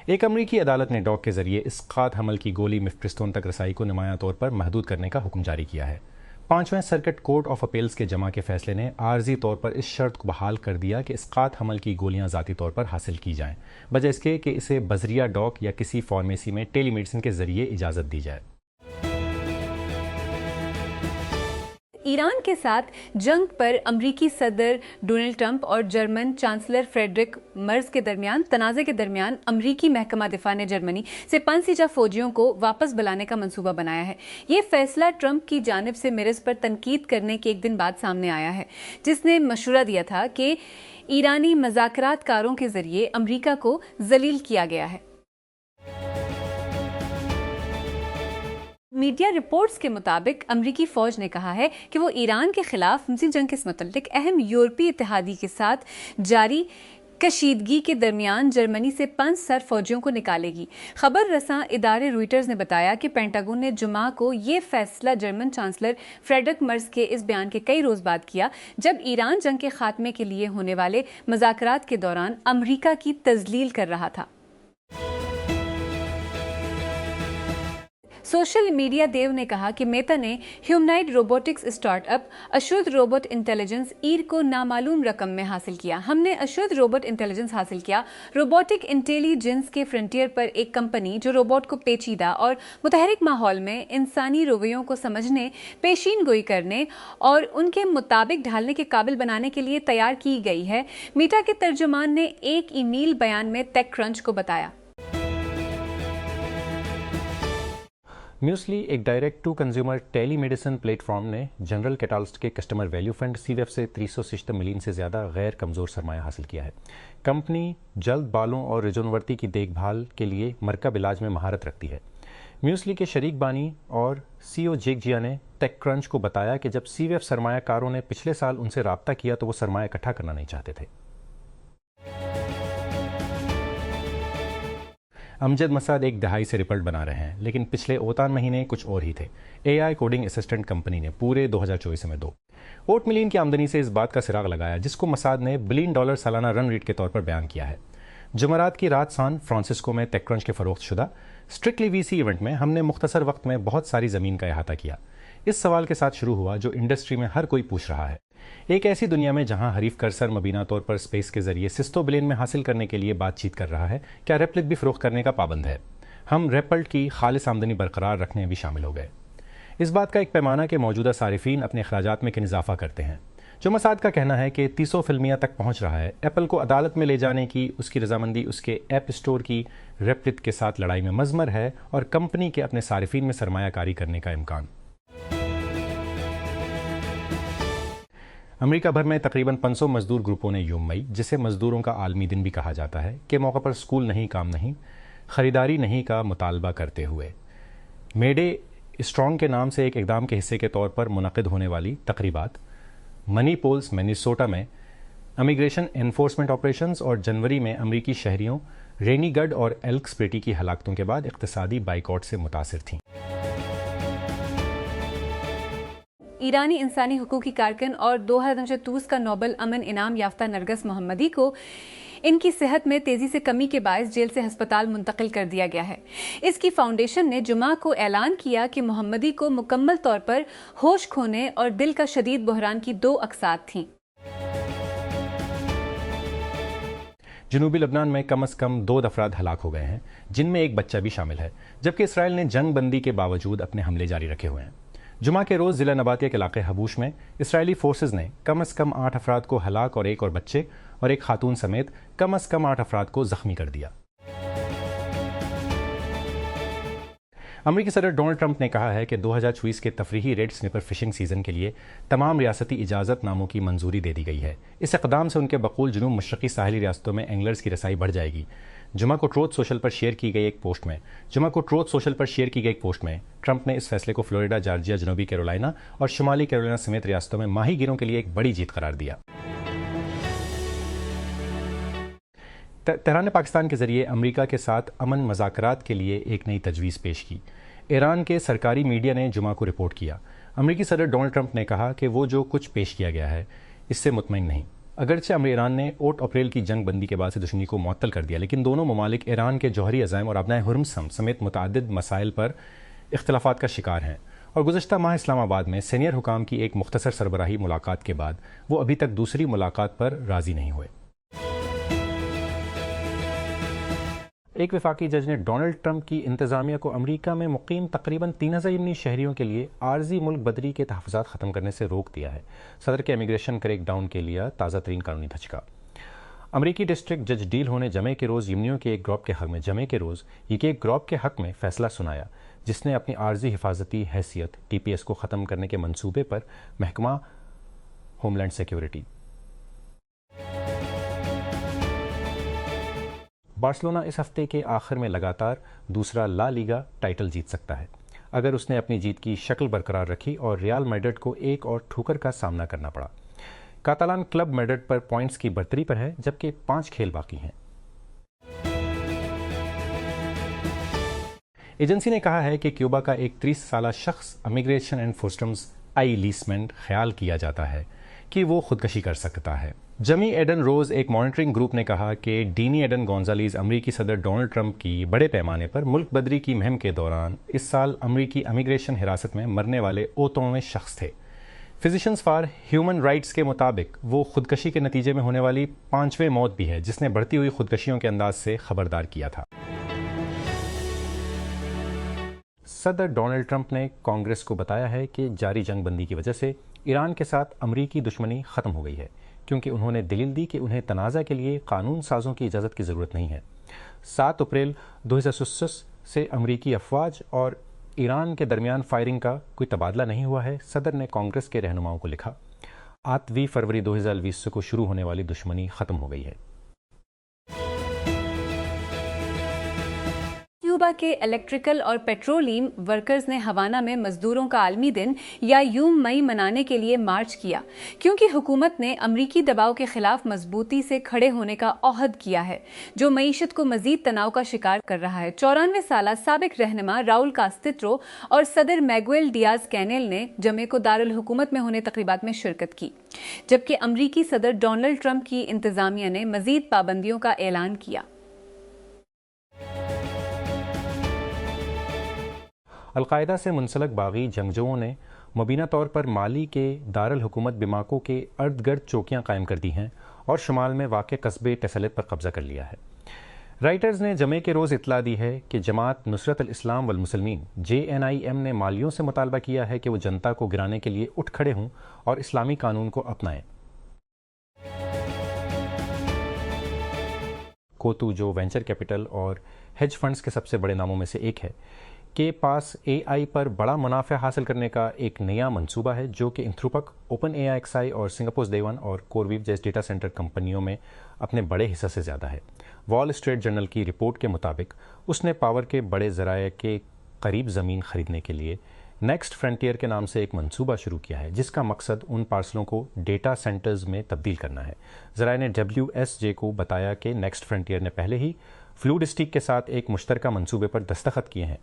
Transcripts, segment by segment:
एक अमरीकी अदालत ने डॉग के जरिए इस्कात हमल की गोली मिफ्रिस्टोन तक रसाई को नुमाया तौर पर महदूद करने का हुक्म जारी किया है। 5वें सर्किट कोर्ट ऑफ अपील्स के जमा के फैसले ने आर्जी तौर पर इस शर्त को बहाल कर दिया कि इस्कात हमल की गोलियां ज़ाती तौर पर हासिल की जाएं, बजाय इसके कि इसे बजरिया डॉग या किसी फार्मेसी में टेलीमेडिसिन के जरिए इजाज़त दी जाए। ईरान के साथ जंग पर अमरीकी सदर डोनाल्ड ट्रंप और जर्मन चांसलर फ्रेडरिक मर्ज के दरमियान तनाज़े के दरमियान अमरीकी महकमा दिफा ने जर्मनी से पांसीजा फौजियों को वापस बुलाने का मंसूबा बनाया है। ये फैसला ट्रंप की जानिब से मिरज पर तनकीद करने के एक दिन बाद सामने आया है, जिसने मशवरा दिया था कि ईरानी मज़ाकरातकारों के जरिए अमरीका को जलील किया गया है। मीडिया रिपोर्ट्स के मुताबिक अमरीकी फौज ने कहा है कि वो ईरान के खिलाफ मुंशी जंग के मुतल्लिक अहम यूरोपीय इत्तेहादी के साथ जारी कशीदगी के दरमियान जर्मनी से 5 सर फौजियों को निकालेगी। खबर रसां इदारे रॉयटर्स ने बताया कि पेंटागन ने जुमा को ये फैसला जर्मन चांसलर फ्रेडरिक मर्ज के इस बयान के कई रोज बाद किया, जब ईरान जंग के खात्मे के लिए होने वाले मुज़ाकरात के दौरान अमरीका की तजलील कर रहा था। सोशल मीडिया देव ने कहा कि मेटा ने ह्यूमनाइड रोबोटिक्स स्टार्टअप अशुद्ध रोबोट इंटेलिजेंस ईर को नामालूम रकम में हासिल किया। हमने अशुद्ध रोबोट इंटेलिजेंस हासिल किया। रोबोटिक इंटेलिजेंस के फ्रंटियर पर एक कंपनी जो रोबोट को पेचीदा और मुतहरिक माहौल में इंसानी रवैयों को समझने, पेशीन गोई करने और उनके मुताबिक ढालने के काबिल बनाने के लिए तैयार की गई है, मेटा के तर्जुमान ने एक ईमेल बयान में टेक क्रंच को बताया। म्यूसली एक direct to consumer telemedicine platform ने जनरल कैटालिस्ट के कस्टमर वैल्यू फंड सीवेफ से 360 मिलियन से ज़्यादा गैर कमज़ोर सरमाया हासिल किया है। कंपनी जल्द बालों और रिजोनवर्ती की देखभाल के लिए मरकब इलाज में महारत रखती है। म्यूसली के शरीक बानी और सीईओ जेक जिया ने टेक क्रंच को बताया कि जब सीवेफ सरमायाकारों ने पिछले साल उनसे रब्ता किया तो वो सरमाया इकट्ठा करना नहीं चाहते थे। अमजद मसाद एक दहाई से रिपोर्ट बना रहे हैं, लेकिन पिछले ओतान महीने कुछ और ही थे। एआई कोडिंग असिस्टेंट कंपनी ने पूरे 2024 में 2 मिलियन की आमदनी से इस बात का सिराग लगाया, जिसको मसाद ने $1 बिलियन सालाना रन रेट के तौर पर बयान किया है। जुमेरात की रात सान फ्रांसिस्को में टेक क्रंच के फरोख्त शुदा स्ट्रिक्टली वीसी इवेंट में हमने मुख्तसर वक्त में बहुत सारी ज़मीन का अहाता किया। इस सवाल के साथ शुरू हुआ जो इंडस्ट्री में हर कोई पूछ रहा है। एक ऐसी दुनिया में जहां हरीफ कर्सर मबीना तौर पर स्पेस के जरिए सिस्तो बिलियन में हासिल करने के लिए बातचीत कर रहा है, क्या रेप्लिक भी फ़रोख्त करने का पाबंद है? हम रेपल्ट की खालिस आमदनी बरकरार रखने में भी शामिल हो गए। इस बात का एक पैमाना के मौजूदा सारिफीन अपने अखराजात में किन इजाफा करते हैं। जो मसाद का कहना है कि 300 फिल्मिया तक पहुंच रहा है। एप्पल को अदालत में ले जाने की उसकी रजामंदी उसके ऐप स्टोर की रेप्लिक के साथ लड़ाई में मजमर है और कंपनी के अपने सारिफीन में सरमायाकारी करने का इम्कान। अमेरिका भर में तकरीबन 500 मजदूर ग्रुपों ने यूम मई, जिसे मजदूरों का आलमी दिन भी कहा जाता है, के मौके पर स्कूल नहीं, काम नहीं, ख़रीदारी नहीं का मुतालबा करते हुए मेडे स्ट्रॉन्ग के नाम से एक इक़दाम के हिस्से के तौर पर मुनक़िद होने वाली तकरीबात मनी पोल्स मिनेसोटा में इमिग्रेशन एनफोर्समेंट ऑपरेशंस और जनवरी में अमरीकी शहरियों रेनीगढ़ और एल्क्सपेटी की हलाकतों के बाद इक़्तिसादी बाइकॉट से मुतासिर थीं। ईरानी इंसानी हुकूक की कारकुन और 2024 का नोबेल अमन इनाम याफ्ता नरगस मोहम्मदी को इनकी सेहत में तेजी से कमी के बायस जेल से हस्पताल मुंतकिल कर दिया गया है। इसकी फाउंडेशन ने जुमा को ऐलान किया कि मोहम्मदी को मुकम्मल तौर पर होश खोने और दिल का शदीद बहरान की 2 अक़सात थीं। जनूबी लबनान में कम से कम 2 अफराद हलाक हो गए हैं, जिनमें एक बच्चा भी शामिल है, जबकि इसराइल ने जंग बंदी के बावजूद अपने हमले जारी रखे हुए हैं। जुमा के रोज़ ज़िला नबातिया के इलाके हबूश में इसराइली फोर्सेज ने कम से कम 8 अफराद को हलाक और एक और बच्चे और एक खातून समेत कम से कम 8 अफराद को जख्मी कर दिया। अमेरिकी सदर डोनाल्ड ट्रंप ने कहा है कि 2024 के तफरीही रेड स्निपर फिशिंग सीज़न के लिए तमाम रियासती इजाज़तनामों की मंजूरी दे दी गई है। इस इक़दाम से उनके बकूल जनूब मशरक़ी साहिली रियासतों में एंगलर्स की रसाई बढ़ जाएगी। जुमा को ट्रूथ सोशल पर शेयर की गई एक पोस्ट में ट्रंप ने इस फैसले को फ्लोरिडा, जॉर्जिया, जनूबी कैरोलिना और शुमाली कैरोलिना समेत रियासतों में माहीगीरों के लिए एक बड़ी जीत करार दिया। तेहरान ने पाकिस्तान के जरिए अमेरिका के साथ अमन मज़ाकरात के लिए एक नई तजवीज़ पेश की। ईरान के सरकारी मीडिया ने जुमा को रिपोर्ट किया। अमेरिकी सदर डोनाल्ड ट्रंप ने कहा कि वो जो कुछ पेश किया गया है इससे मुतमईन नहीं। अगरचे ईरान ने 8 अप्रैल की जंग बंदी के बाद से दुश्मनी को मुअत्तल कर दिया, लेकिन दोनों ममालिक ईरान के जौहरी अज़ाइम और अबनाए हुर्मुज़ समेत मुतअद्दिद मसाइल पर इख्तिलाफ़ात का शिकार हैं और गुज़श्ता माह इस्लामाबाद में सीनियर हुकाम की एक मुख्तसर सरबराही मुलाकात के बाद वो अभी तक दूसरी मुलाकात पर राज़ी नहीं हुए। एक वफाकी जज ने डोनाल्ड ट्रंप की इंतज़ामिया को अमरीका में मुकीम तकरीबन 3000 यमनी शहरियों के लिए आर्जी मुल्क बदरी के तहफ़्फ़ुज़ात ख़त्म करने से रोक दिया है। सदर के इमिग्रेशन क्रैकडाउन के लिए ताज़ा तरीन कानूनी धचका। अमरीकी डिस्ट्रिक्ट जज डील होने जमे के रोज़ यमनियों के एक ग्रुप के हक़ में फ़ैसला सुनाया, जिसने अपनी आर्जी हिफाजती हैसियत TPS को ख़त्म करने के मनसूबे पर महकमा होमलैंड सिक्योरिटी। बार्सिलोना इस हफ्ते के आखिर में लगातार दूसरा ला लीगा टाइटल जीत सकता है अगर उसने अपनी जीत की शक्ल बरकरार रखी और रियल मैड्रिड को एक और ठोकर का सामना करना पड़ा। कातालान क्लब मैड्रिड पर पॉइंट्स की बर्तरी पर है, जबकि 5 खेल बाकी हैं। एजेंसी ने कहा है कि क्यूबा का एक 30 साला शख्स इमिग्रेशन एंड कस्टम्स लीसमेंट ख्याल किया जाता है कि वो खुदकशी कर सकता है। जमी एडन रोज एक मॉनिटरिंग ग्रुप ने कहा कि डीनी एडन गोंजालीज अमरीकी सदर डोनाल्ड ट्रंप की बड़े पैमाने पर मुल्क बदरी की मुहिम के दौरान इस साल अमरीकी इमिग्रेशन हिरासत में मरने वाले 8वें शख्स थे। फिजिशियंस फॉर ह्यूमन राइट्स के मुताबिक वो खुदकशी के नतीजे में होने वाली 5वीं मौत भी है, जिसने बढ़ती हुई खुदकशियों के अंदाज से खबरदार किया था। सदर डोनाल्ड ट्रंप ने कांग्रेस को बताया है कि जारी जंग बंदी की वजह से ईरान के साथ अमरीकी दुश्मनी ख़त्म हो गई है, क्योंकि उन्होंने दलील दी कि उन्हें तनाज़ा के लिए कानून साज़ों की इजाज़त की ज़रूरत नहीं है। 7 अप्रैल 2023 से अमरीकी अफवाज और ईरान के दरमियान फायरिंग का कोई तबादला नहीं हुआ है। सदर ने कांग्रेस के रहनुमाओं को लिखा, 8 फरवरी 2020 को शुरू होने वाली दुश्मनी ख़त्म हो गई है। क्यूबा के इलेक्ट्रिकल और पेट्रोलियम वर्कर्स ने हवाना में मजदूरों का आलमी दिन या यूम मई मनाने के लिए मार्च किया, क्योंकि हुकूमत ने अमरीकी दबाव के खिलाफ मजबूती से खड़े होने का ओहद किया है, जो मईशत को मजीद तनाव का शिकार कर रहा है। 94 साला साबिक रहनुमा राउल कास्तित्रो और सदर मैगुएल डियाज कैनेल ने जमे को दारुल हुकूमत में होने तकरीबात में शिरकत की, जबकि अमरीकी सदर डोनाल्ड ट्रंप की इंतजामिया ने मजीद पाबंदियों का ऐलान किया। अलकायदा से मुंसलक बागी जंगजुओं ने मुबीना तौर पर माली के दारुल हुकूमत बिमाको के अर्द गिर्द चौकियाँ कायम कर दी हैं और शुमाल में वाक़ कस्बे टेसलित पर कब्ज़ा कर लिया है। राइटर्स ने जमे के रोज़ इतला दी है कि जमात नुसरत अल इस्लाम वल मुसलमीन JNIM ने मालियों से मुतालबा किया है कि वो जनता को गिराने के लिए उठ खड़े हों और इस्लामी कानून को अपनाएं। कोतू, जो वेंचर कैपिटल और हेज फंड्स के सबसे बड़े नामों में से एक है, के पास AI पर बड़ा मुनाफा हासिल करने का एक नया मंसूबा है, जो कि एंथ्रोपिक, OpenAI XI और सिंगापुर Day One और CoreWeave जैसे डेटा सेंटर कंपनियों में अपने बड़े हिस्से से ज़्यादा है। वॉल स्ट्रीट जर्नल की रिपोर्ट के मुताबिक उसने पावर के बड़े ज़राए के करीब ज़मीन खरीदने के लिए नेक्स्ट फ्रंटियर के नाम से एक मंसूबा शुरू किया है, जिसका मकसद उन पार्सलों को डेटा सेंटर्स में तब्दील करना है। ज़राए ने WSJ को बताया कि नेक्स्ट फ्रंटियर ने पहले ही फ्लूइडिस्टिक के साथ एक मुश्तरका मंसूबे पर दस्तखत किए हैं,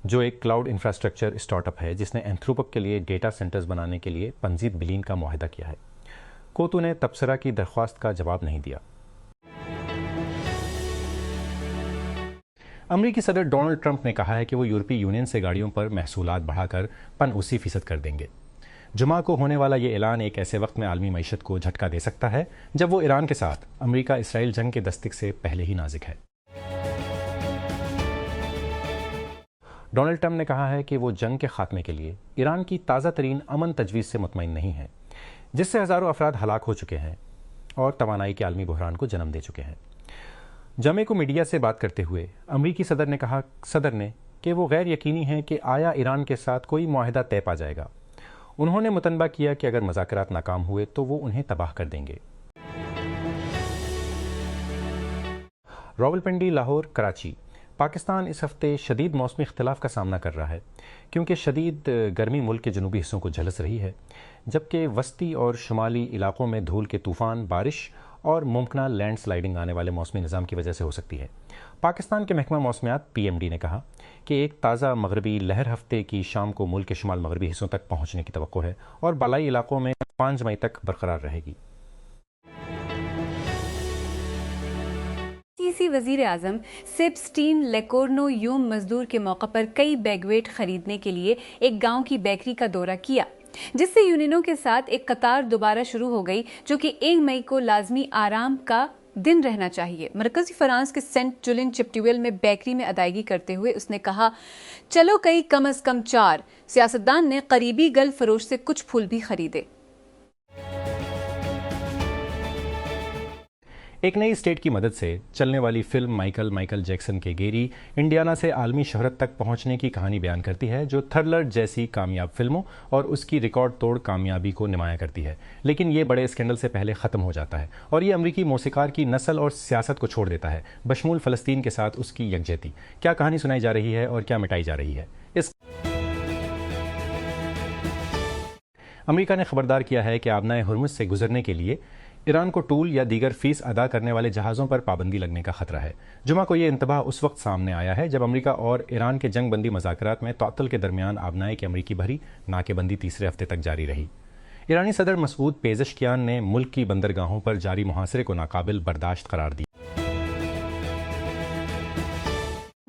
जो एक क्लाउड इंफ्रास्ट्रक्चर स्टार्टअप है जिसने एंथ्रोपिक के लिए डेटा सेंटर्स बनाने के लिए 25 बिलियन का मुआहदा किया है। कोतू ने तबसरा की दरख्वास्त का जवाब नहीं दिया। अमरीकी सदर डोनाल्ड ट्रंप ने कहा है कि वो यूरोपीय यूनियन से गाड़ियों पर महसूलात बढ़ाकर 80% कर देंगे। जुमा को होने वाला ये ऐलान एक ऐसे वक्त में आलमी मईशत को झटका दे सकता है जब वो ईरान के साथ अमरीका इसराइल जंग के दस्तक से पहले ही नाजुक है। डोनाल्ड ट्रंप ने कहा है कि वो जंग के खात्मे के लिए ईरान की ताज़ा तरीन अमन तजवीज़ से मुतमईन नहीं है, जिससे हज़ारों अफराद हलाक हो चुके हैं और तवानाई के आलमी बहरान को जन्म दे चुके हैं। जमे को मीडिया से बात करते हुए अमरीकी सदर ने कि वो गैर यकीनी है कि आया ईरान के साथ कोई मुआहदा तय पा जाएगा। उन्होंने मुतनबा किया कि अगर मुज़ाकरात नाकाम हुए तो वो उन्हें तबाह कर देंगे। रावलपिंडी, लाहौर, कराची। पाकिस्तान इस हफ्ते शदीद मौसमी इख्तिलाफ का सामना कर रहा है, क्योंकि शदीद गर्मी मुल्क के जनूबी हिस्सों को झलस रही है, जबकि वस्ती और शुमाली इलाकों में धूल के तूफ़ान, बारिश और मुमकिन लैंडस्लाइडिंग आने वाले मौसमी निज़ाम की वजह से हो सकती है। पाकिस्तान के महकमा मौसमियात PMD ने कहा कि एक ताज़ा मगरबी लहर हफ्ते की शाम को मुल्क के शुमाल मगरबी हिस्सों तक पहुँचने की तवक्को है और बालाई इलाकों में 5 मई तक बरकरार रहेगी। फ्रांसीसी वजीर आजम सेबस्टीन लेकोर्नो यूम मजदूर के मौके पर कई बैगवेट खरीदने के लिए एक गांव की बेकरी का दौरा किया, जिससे यूनियनों के साथ एक कतार दोबारा शुरू हो गई, जो कि 1 मई को लाजमी आराम का दिन रहना चाहिए। मरकजी फ्रांस के सेंट जुलिन चिप्टिवेल में बेकरी में अदायगी करते हुए उसने कहा, चलो कई कम अज कम 4 सियासतदान ने करीबी गल फरोश से कुछ फूल भी खरीदे। एक नई स्टेट की मदद से चलने वाली फिल्म माइकल जैक्सन के गेरी इंडियाना से आलमी शोहरत तक पहुंचने की कहानी बयान करती है, जो थ्रिलर जैसी कामयाब फिल्मों और उसकी रिकॉर्ड तोड़ कामयाबी को नुमाया करती है। लेकिन ये बड़े स्कैंडल से पहले ख़त्म हो जाता है और ये अमरीकी मौसीकार की नस्ल और सियासत को छोड़ देता है, बशमूल फ़लस्तीन के साथ उसकी यकजहती। क्या कहानी सुनाई जा रही है और क्या मिटाई जा रही है? अमेरिका ने खबरदार किया है कि आबनाए हुर्मुज़ से गुजरने के लिए ईरान को टूल या दीगर फीस अदा करने वाले जहाज़ों पर पाबंदी लगने का खतरा है। जुमा को यह इंतबाह उस वक्त सामने आया है जब अमेरिका और ईरान के जंग बंदी मज़ाकरात में तअत्तुल के दरमियान आबनाए की अमरीकी भरी नाकेबंदी तीसरे हफ्ते तक जारी रही। ईरानी सदर मसूद पेज़ेश्कियान ने मुल्क की बंदरगाहों पर जारी मुहासरे को नाकाबिल बर्दाश्त करार दिया।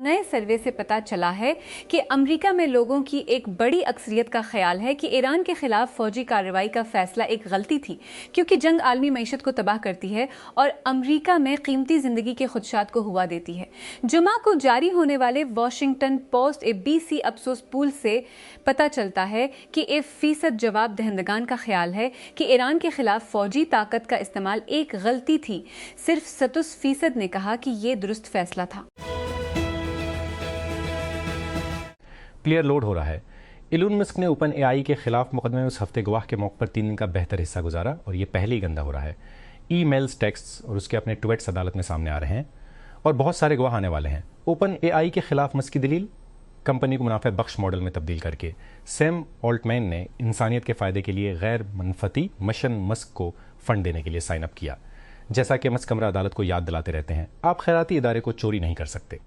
नए सर्वे से पता चला है कि अमेरिका में लोगों की एक बड़ी अक्सरियत का ख्याल है कि ईरान के खिलाफ फौजी कार्रवाई का फैसला एक गलती थी, क्योंकि जंग आलमी मईशत को तबाह करती है और अमेरिका में कीमती जिंदगी के खुदशात को हुआ देती है। जुमा को जारी होने वाले वॉशिंगटन पोस्ट ABC अफसोस पूल से पता चलता है कि 1% जवाब दहंदगान का ख्याल है कि ईरान के खिलाफ फौजी ताकत का इस्तेमाल एक गलती थी। सिर्फ 37% ने कहा कि यह दुरुस्त फैसला था। क्लियर लोड हो रहा है। इलोन मस्क ने ओपन AI के खिलाफ मुकदमे में उस हफ्ते गवाह के मौके पर 3 दिन का बेहतर हिस्सा गुजारा और ये पहले ही गंदा हो रहा है। ईमेल्स, टेक्स्ट और उसके अपने ट्वीट्स अदालत में सामने आ रहे हैं और बहुत सारे गवाह आने वाले हैं। ओपन AI के खिलाफ मस्क की दलील, कंपनी को मुनाफे बख्श मॉडल में तब्दील करके सैम ऑल्टमैन ने इंसानियत के फ़ायदे के लिए गैर मनफती मिशन मस्क को फ़ंड देने के लिए साइन अप किया। जैसा कि मस्क कमरा अदालत को याद दिलाते रहते हैं, आप खैराती इदारे को चोरी नहीं कर सकते।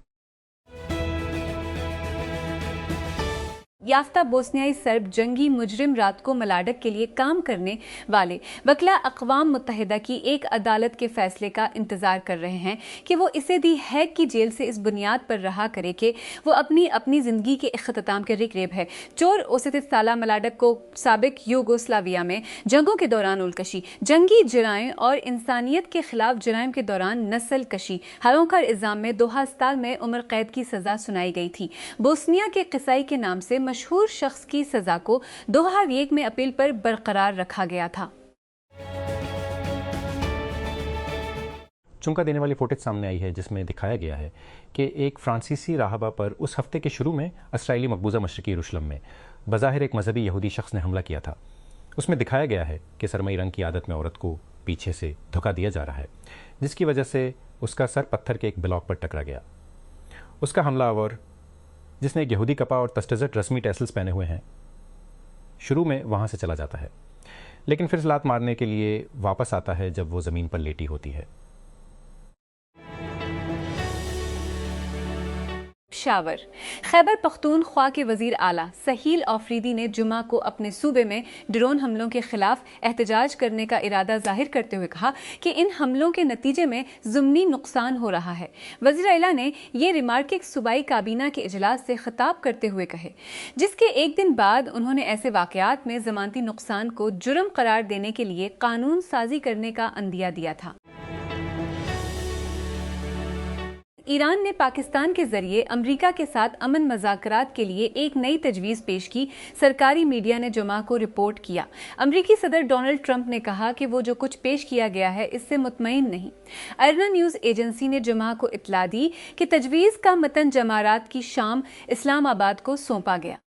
याफ्ता बोस्नियाई सर्ब जंगी मुजरिम रात को मलाडक के लिए काम करने वाले वकला अक़वाम मुत्तहिदा की एक अदालत के फैसले का इंतजार कर रहे हैं कि वो इसे दी हैग की जेल से इस बुनियाद पर रहा करे कि वो अपनी ज़िंदगी के इख्तिताम के रिकरेब है। चोर ओसेतिस साला मलाडक को साबिक यूगोस्लाविया में जंगों के दौरान उलकशी, जंगी जराइम और इंसानियत के खिलाफ जराइम के दौरान नस्ल कशी, हरोंकर इल्ज़ाम में दोहा अस्पताल में उम्र कैद की सज़ा सुनाई गई थी। बोस्निया के किसाई के नाम से मशहूर शख्स की सजा को दोहा हेग में अपील पर बरकरार रखा गया था। चुमका देने वाली फुटेज सामने आई है जिसमें दिखाया गया है कि एक फ्रांसीसी राहबा पर उस हफ्ते के शुरू में इसराइली मकबूजा मशरकी यरूशलेम में बज़ाहिर एक मजहबी यहूदी शख्स ने हमला किया था। उसमें दिखाया गया है कि सरमई रंग की आदत में औरत को पीछे से धोखा दिया जा रहा है, जिसकी वजह से उसका सर पत्थर के एक ब्लॉक पर टकरा गया। उसका हमलावर, जिसने एक यहूदी कपा और तस्तज़ट रस्मी टैसल्स पहने हुए हैं, शुरू में वहाँ से चला जाता है, लेकिन फिर लात मारने के लिए वापस आता है जब वो ज़मीन पर लेटी होती है। शावर खैबर पख्तूनख्वा के वजीर आला सहील आफरीदी ने जुमा को अपने सूबे में ड्रोन हमलों के खिलाफ एहतजाज करने का इरादा जाहिर करते हुए कहा कि इन हमलों के नतीजे में ज़ुम्नी नुकसान हो रहा है। वज़ीर आला ने ये रिमार्क एक सूबाई काबीना के इजलास से खिताब करते हुए कहे, जिसके एक दिन बाद उन्होंने ऐसे वाक़यात में ज़मानती नुकसान को जुर्म करार देने के लिए कानून साजी करने का अंदिया दिया था। ईरान ने पाकिस्तान के जरिए अमेरिका के साथ अमन मज़ाकरात के लिए एक नई तजवीज़ पेश की, सरकारी मीडिया ने जुमा को रिपोर्ट किया। अमेरिकी सदर डोनाल्ड ट्रंप ने कहा कि वो जो कुछ पेश किया गया है इससे मुतमईन नहीं। अरना न्यूज़ एजेंसी ने जुमा को इत्तला दी कि तजवीज़ का मतन जमारात की शाम इस्लामाबाद को सौंपा गया।